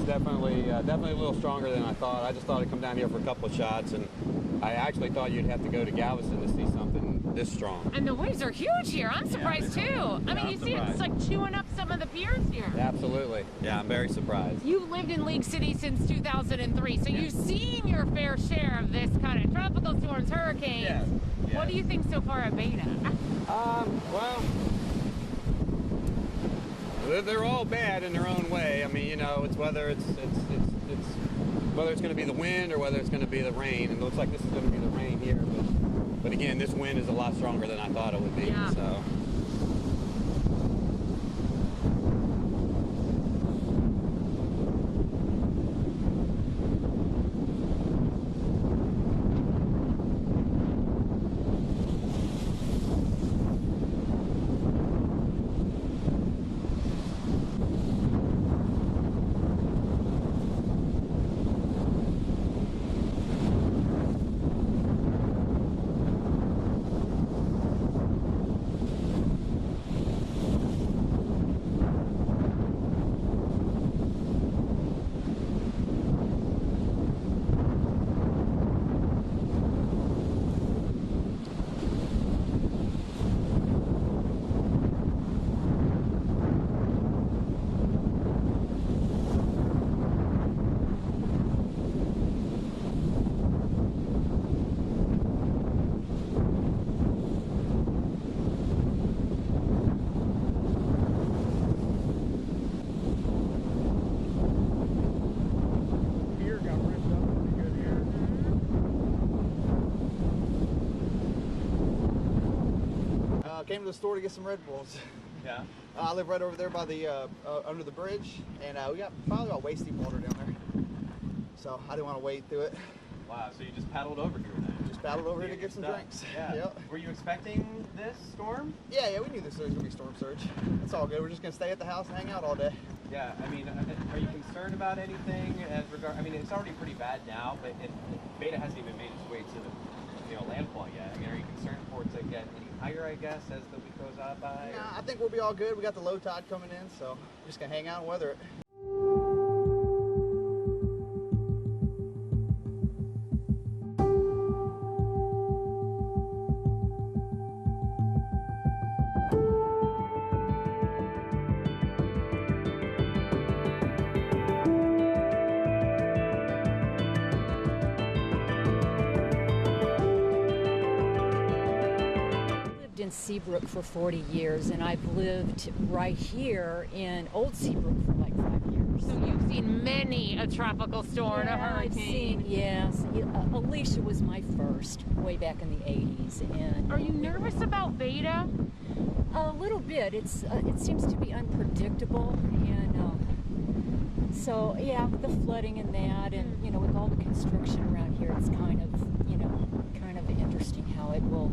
definitely a little stronger than I thought. I just thought I'd come down here for a couple of shots, and I actually thought you'd have to go to Galveston to see something this strong. And the waves are huge here. I'm surprised too. I mean, you see it's like chewing up some of the piers here. Absolutely. Yeah, I'm very surprised. You've lived in League City since 2003, so you've seen your fair share of this kind of tropical storms, hurricanes. Yeah. What do you think so far of Beta? Well, they're all bad in their own way. I mean, you know, it's whether it's whether it's going to be the wind or whether it's going to be the rain. And it looks like this is going to be the rain here, but again, this wind is a lot stronger than I thought it would be. Yeah. So. Came to the store to get some Red Bulls. Yeah. I live right over there by the under the bridge, and we got probably about waist deep water down there. So I didn't want to wade through it. Wow, so you just paddled over here then? Just paddled over here to get some drinks. Yeah. Yep. Were you expecting this storm? Yeah, we knew this was gonna be storm surge. It's all good. We're just gonna stay at the house and hang out all day. Yeah, I mean, are you concerned about anything as regard? I mean, it's already pretty bad now, but Beta hasn't even made its way to the landfall yet. I mean, are you concerned for it to get any higher, I guess, as the week goes on by? Nah, I think we'll be all good. We got the low tide coming in, so we're just gonna hang out and weather it. In Seabrook for 40 years, and I've lived right here in Old Seabrook for like 5 years. So you've seen many a tropical storm, a I've hurricane. seen, yes. Alicia was my first, way back in the 80s. And Are you nervous about Beta? a little bit. It seems to be unpredictable, and so yeah, the flooding and that, and with all the construction around here, it's kind of interesting how it will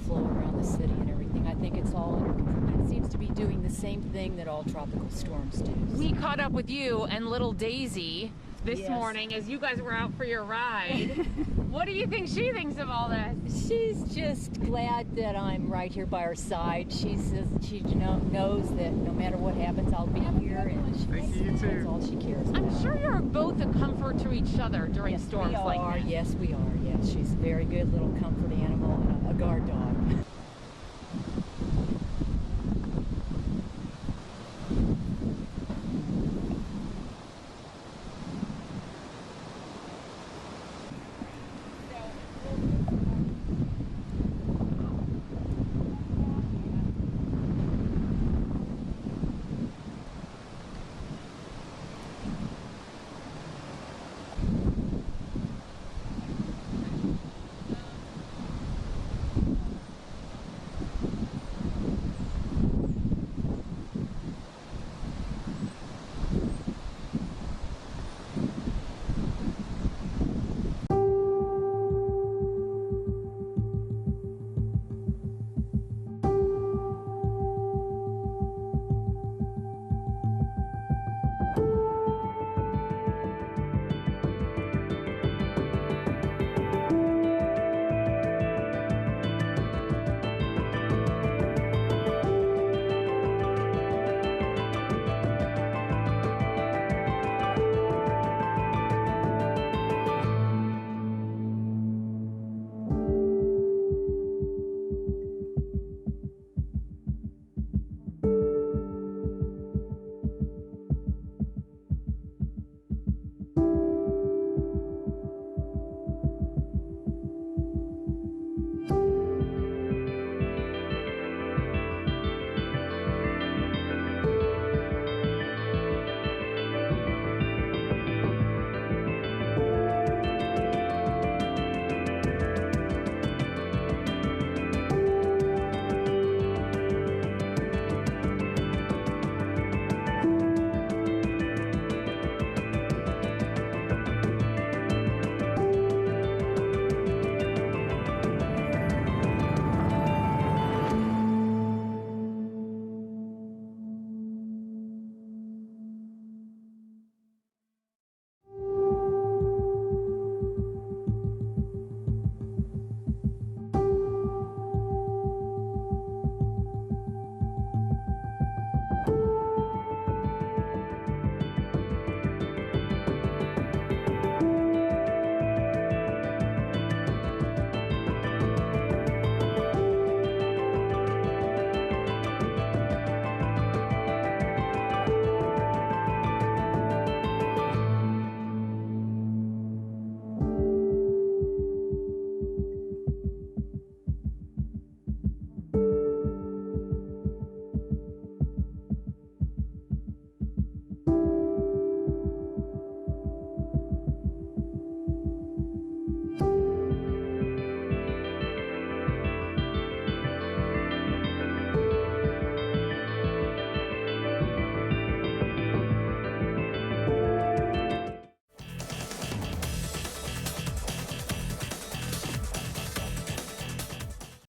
flow around the city and everything. I think it's all under control. It seems to be doing the same thing that all tropical storms do. We caught up with you and little Daisy this Yes. morning as you guys were out for your ride. What do you think she thinks of all this? She's just glad that I'm right here by her side. She says she knows that no matter what happens, I'll be here, and that's all she cares about. I'm sure you're both a comfort to each other during Yes, storms we like are. this. Yes, we are. Yes, she's a very good little comfort animal and a guard dog.